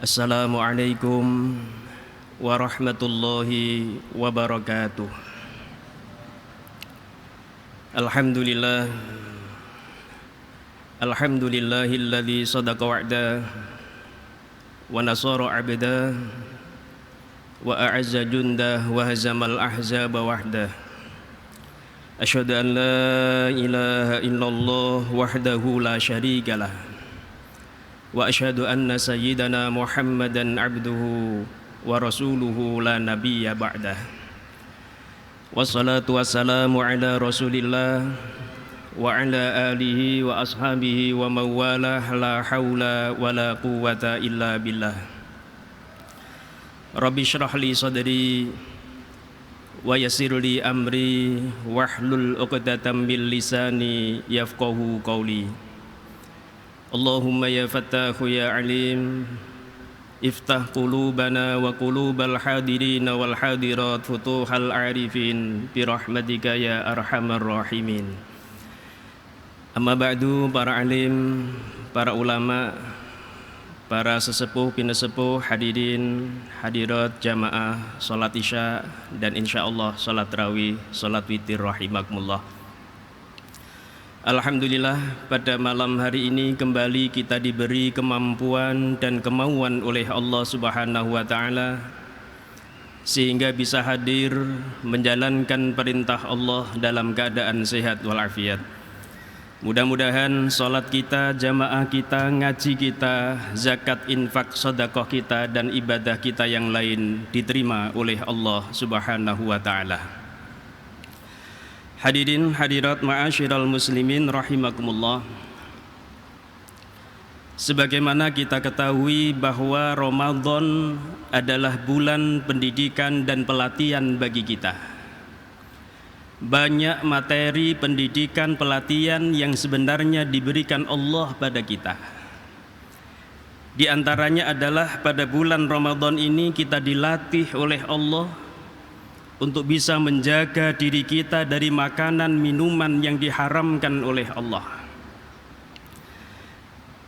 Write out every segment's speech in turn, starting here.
Assalamualaikum warahmatullahi wabarakatuh. Alhamdulillah, alhamdulillahilladzi sadaqa wa'da wa nasara 'abda wa a'azza jundah wa hazamal ahzaba wahdah. Asyhadu an la ilaha illallah wahdahu la syarikalah wa asyhadu anna sayyidana Muhammadan abduhu wa rasuluhu la nabiyya ba'dah. Wassalatu wassalamu ala rasulillah wa ala alihi wa ashabihi wa mawalah, la hawla wa la quwwata illa billah. Rabbi syrah li sadri wa yassir li amri wahlul 'uqdatam min lisani yafqahu qawli. Allahumma ya fattahu ya alim, iftah qulubana wa qulubal hadirin wal hadirat futuhal arifin birahmatika ya arhamar rahimin. Amma ba'du, para alim, para ulama, para sesepuh, pinesepuh, hadirin, hadirat jamaah salat isya dan insyaallah salat tarawih, salat witir rahimakumullah. Alhamdulillah, pada malam hari ini kembali kita diberi kemampuan dan kemauan oleh Allah Subhanahu wa taala sehingga bisa hadir menjalankan perintah Allah dalam keadaan sehat walafiat. Mudah-mudahan salat kita, jamaah kita, ngaji kita, zakat, infak, sedekah kita dan ibadah kita yang lain diterima oleh Allah Subhanahu wa taala. Hadirin hadirat ma'asyiral muslimin rahimakumullah. Sebagaimana kita ketahui bahwa Ramadan adalah bulan pendidikan dan pelatihan bagi kita. Banyak materi pendidikan pelatihan yang sebenarnya diberikan Allah pada kita. Di antaranya adalah pada bulan Ramadan ini kita dilatih oleh Allah untuk bisa menjaga diri kita dari makanan minuman yang diharamkan oleh Allah.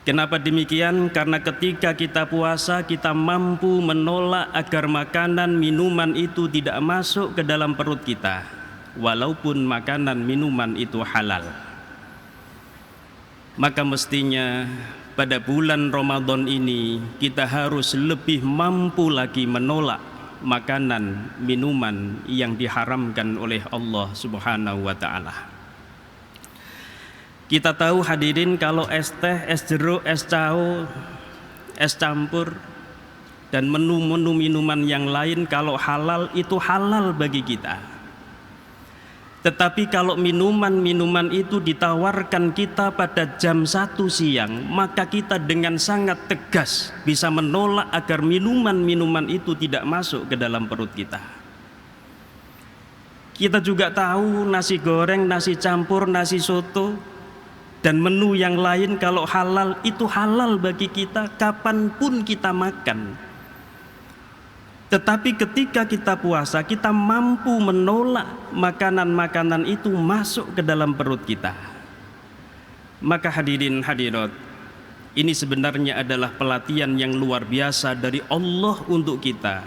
Kenapa demikian? Karena ketika kita puasa kita mampu menolak agar makanan minuman itu tidak masuk ke dalam perut kita, walaupun makanan minuman itu halal. Maka mestinya pada bulan Ramadan ini kita harus lebih mampu lagi menolak makanan, minuman yang diharamkan oleh Allah Subhanahu wa taala. Kita tahu hadirin kalau es teh, es jeruk, es cao, es campur dan menu-menu minuman yang lain kalau halal itu halal bagi kita. Tetapi kalau minuman-minuman itu ditawarkan kita pada jam 1 siang, maka kita dengan sangat tegas bisa menolak agar minuman-minuman itu tidak masuk ke dalam perut kita. Kita juga tahu nasi goreng, nasi campur, nasi soto, dan menu yang lain kalau halal itu halal bagi kita kapanpun kita makan. Tetapi ketika kita puasa, kita mampu menolak makanan-makanan itu masuk ke dalam perut kita. Maka hadirin hadirat, ini sebenarnya adalah pelatihan yang luar biasa dari Allah untuk kita.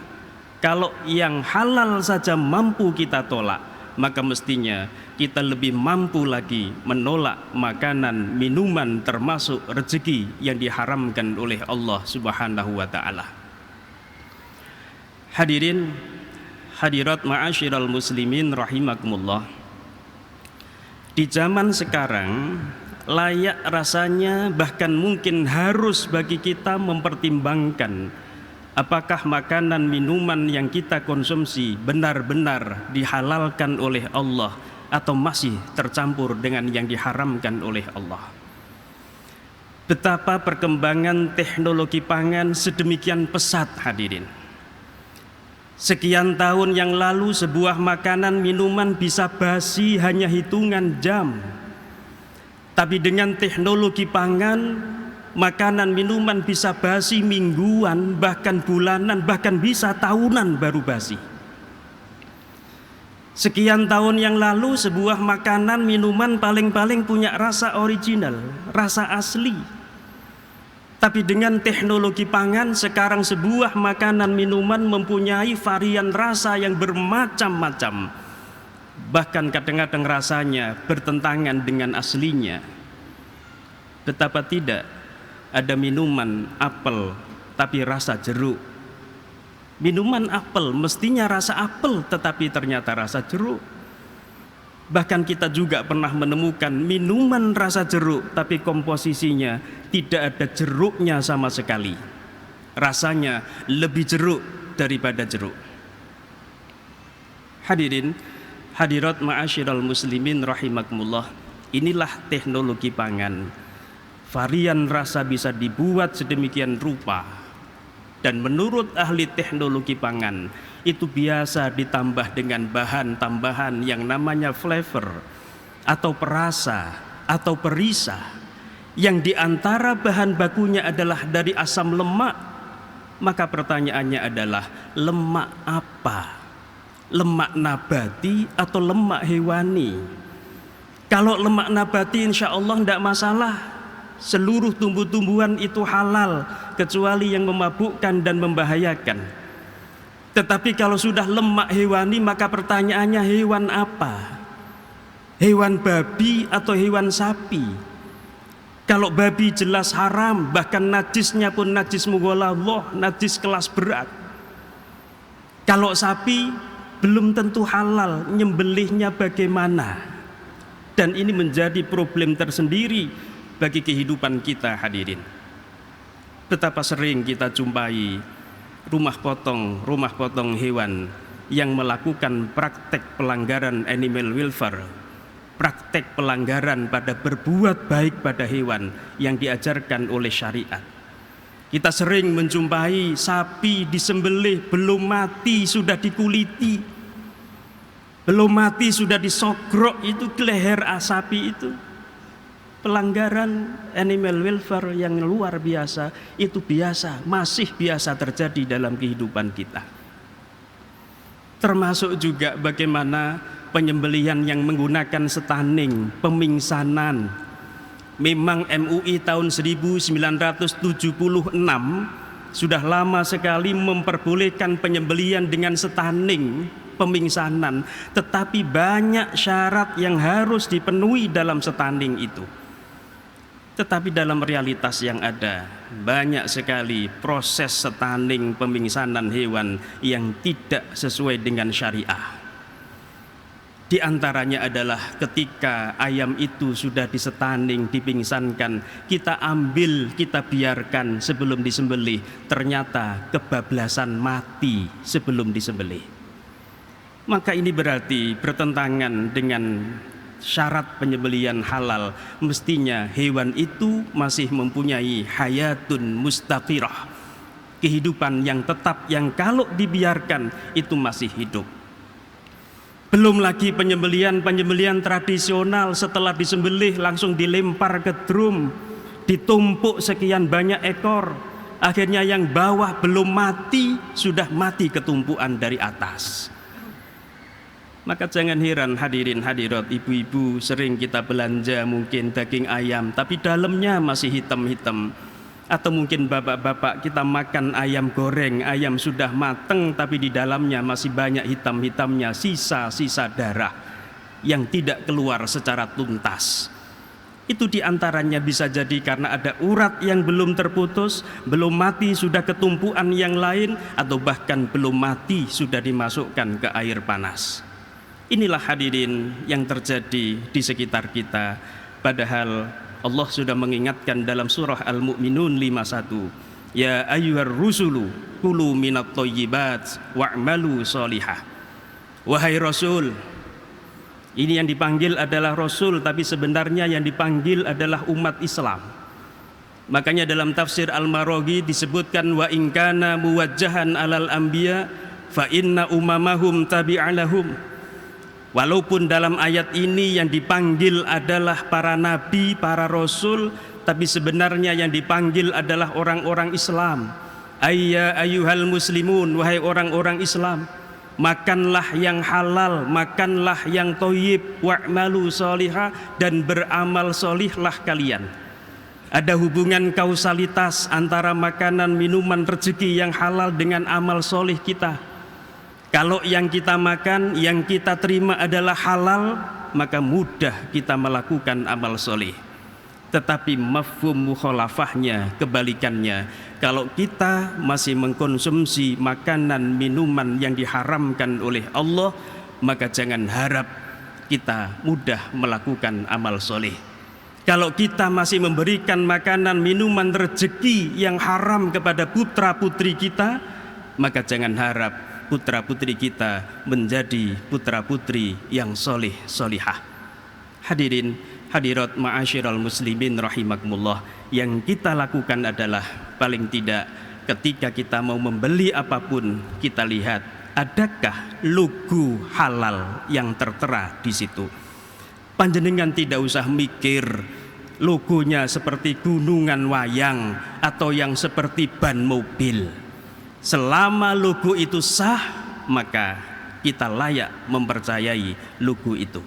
Kalau yang halal saja mampu kita tolak, maka mestinya kita lebih mampu lagi menolak makanan, minuman termasuk rezeki yang diharamkan oleh Allah Subhanahu wa taala. Hadirin hadirat ma'asyiral muslimin rahimakumullah. Di zaman sekarang layak rasanya bahkan mungkin harus bagi kita mempertimbangkan apakah makanan minuman yang kita konsumsi benar-benar dihalalkan oleh Allah atau masih tercampur dengan yang diharamkan oleh Allah. Betapa perkembangan teknologi pangan sedemikian pesat hadirin. Sekian tahun yang lalu sebuah makanan minuman bisa basi hanya hitungan jam. Tapi dengan teknologi pangan, makanan minuman bisa basi mingguan, bahkan bulanan, bahkan bisa tahunan baru basi. Sekian tahun yang lalu sebuah makanan minuman paling-paling punya rasa original, rasa asli. Tapi dengan teknologi pangan sekarang sebuah makanan minuman mempunyai varian rasa yang bermacam-macam. Bahkan kadang-kadang rasanya bertentangan dengan aslinya. Betapa tidak ada minuman apel tapi rasa jeruk. Minuman apel mestinya rasa apel tetapi ternyata rasa jeruk. Bahkan kita juga pernah menemukan minuman rasa jeruk tapi komposisinya tidak ada jeruknya sama sekali. Rasanya lebih jeruk daripada jeruk. Hadirin, hadirat ma'asyiral muslimin rahimakumullah. Inilah teknologi pangan. Varian rasa bisa dibuat sedemikian rupa. Dan menurut ahli teknologi pangan, itu biasa ditambah dengan bahan tambahan yang namanya flavor atau perasa atau perisa, yang diantara bahan bakunya adalah dari asam lemak. Maka pertanyaannya adalah, lemak apa? Lemak nabati atau lemak hewani? Kalau lemak nabati insya Allah tidak masalah. Seluruh tumbuh-tumbuhan itu halal kecuali yang memabukkan dan membahayakan. Tetapi kalau sudah lemak hewani, maka pertanyaannya hewan apa? Hewan babi atau hewan sapi? Kalau babi jelas haram, bahkan najisnya pun najis mughalladhah, najis kelas berat. Kalau sapi belum tentu halal, nyembelihnya bagaimana? Dan ini menjadi problem tersendiri bagi kehidupan kita, hadirin. Betapa sering kita jumpai rumah potong hewan yang melakukan praktek pelanggaran animal welfare, praktek pelanggaran pada berbuat baik pada hewan yang diajarkan oleh syariat. Kita sering menjumpai sapi disembelih belum mati sudah dikuliti, belum mati sudah disogrok, itu leher sapi itu. Pelanggaran animal welfare yang luar biasa, itu biasa, masih biasa terjadi dalam kehidupan kita. Termasuk juga bagaimana penyembelihan yang menggunakan stunning, pemingsanan. Memang MUI tahun 1976 sudah lama sekali memperbolehkan penyembelihan dengan stunning, pemingsanan, tetapi banyak syarat yang harus dipenuhi dalam stunning itu. Tetapi dalam realitas yang ada, banyak sekali proses stunning, pemingsanan hewan yang tidak sesuai dengan syariah. Di antaranya adalah ketika ayam itu sudah distunning, dipingsankan, kita ambil, kita biarkan sebelum disembelih, ternyata kebablasan mati sebelum disembelih. Maka ini berarti bertentangan dengan syarat penyembelihan halal. Mestinya hewan itu masih mempunyai hayatun mustaqirah, kehidupan yang tetap, yang kalau dibiarkan itu masih hidup. Belum lagi penyembelihan tradisional, setelah disembelih langsung dilempar ke drum, ditumpuk sekian banyak ekor, akhirnya yang bawah belum mati sudah mati ketumpuan dari atas. Maka jangan heran hadirin hadirat, ibu-ibu sering kita belanja mungkin daging ayam tapi dalamnya masih hitam-hitam. Atau mungkin bapak-bapak kita makan ayam goreng, ayam sudah mateng tapi di dalamnya masih banyak hitam-hitamnya, sisa-sisa darah yang tidak keluar secara tuntas. Itu diantaranya bisa jadi karena ada urat yang belum terputus, belum mati sudah ketumpuan yang lain, atau bahkan belum mati sudah dimasukkan ke air panas. Inilah hadirin yang terjadi di sekitar kita. Padahal Allah sudah mengingatkan dalam surah Al-Mu'minun 51, ya ayyuhar rusulu kulu minat thayyibat wa'malu sholihah. Wahai Rasul, ini yang dipanggil adalah Rasul, tapi sebenarnya yang dipanggil adalah umat Islam. Makanya dalam tafsir Al-Maraghi disebutkan, wa in kana muwajjahan alal anbiya fa inna umamahum tabi'alahum. Walaupun dalam ayat ini yang dipanggil adalah para nabi, para rasul, tapi sebenarnya yang dipanggil adalah orang-orang Islam. Ayya ayyuhal muslimun, wahai orang-orang Islam, makanlah yang halal, makanlah yang thayyib, wa'malu sholihah, dan beramal solihlah kalian. Ada hubungan kausalitas antara makanan, minuman, rezeki yang halal dengan amal soleh kita. Kalau yang kita makan, yang kita terima adalah halal, maka mudah kita melakukan amal soleh. Tetapi mafhum mukhalafahnya, kebalikannya, kalau kita masih mengkonsumsi makanan, minuman yang diharamkan oleh Allah, maka jangan harap kita mudah melakukan amal soleh. Kalau kita masih memberikan makanan, minuman, rezeki yang haram kepada putra-putri kita, maka jangan harap putra-putri kita menjadi putra-putri yang soleh, solihah. Hadirin, hadirat ma'asyiral muslimin rahimakumullah, yang kita lakukan adalah paling tidak ketika kita mau membeli apapun, kita lihat adakah logo halal yang tertera di situ. Panjenengan tidak usah mikir logonya seperti gunungan wayang atau yang seperti ban mobil. Selama logo itu sah, maka kita layak mempercayai logo itu.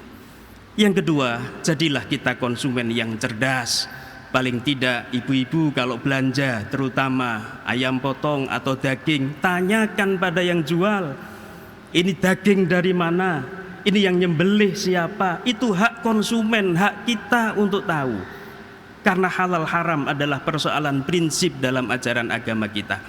Yang kedua, jadilah kita konsumen yang cerdas. Paling tidak ibu-ibu kalau belanja, terutama ayam potong atau daging, tanyakan pada yang jual, ini daging dari mana? Ini yang nyembelih siapa? Itu hak konsumen, hak kita untuk tahu. Karena halal haram adalah persoalan prinsip dalam ajaran agama kita.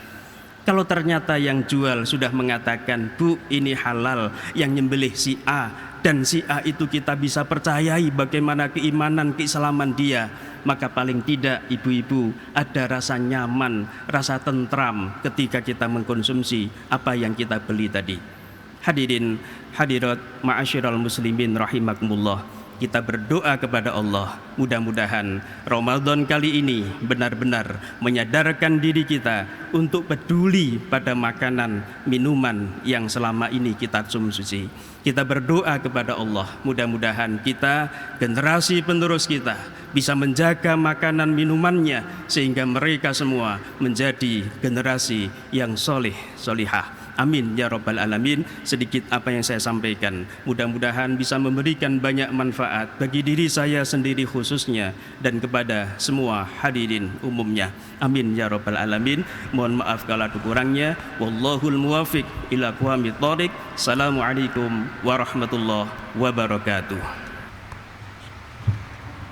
Kalau ternyata yang jual sudah mengatakan, Bu, ini halal, yang nyembelih si A, dan si A itu kita bisa percayai bagaimana keimanan, keislaman dia, maka paling tidak ibu-ibu ada rasa nyaman, rasa tentram ketika kita mengkonsumsi apa yang kita beli tadi. Hadirin, hadirat ma'asyiral muslimin rahimakumullah, kita berdoa kepada Allah, mudah-mudahan Ramadan kali ini benar-benar menyadarkan diri kita untuk peduli pada makanan, minuman yang selama ini kita konsumsi. Kita berdoa kepada Allah, mudah-mudahan kita, generasi penerus kita, bisa menjaga makanan minumannya sehingga mereka semua menjadi generasi yang soleh, solihah. Amin ya rabbal alamin. Sedikit apa yang saya sampaikan, mudah-mudahan bisa memberikan banyak manfaat bagi diri saya sendiri khususnya dan kepada semua hadirin umumnya. Amin ya rabbal alamin. Mohon maaf kalau ada kurangnya. Wallahul muwafiq ila aqwamit thoriq. Assalamualaikum warahmatullahi wabarakatuh.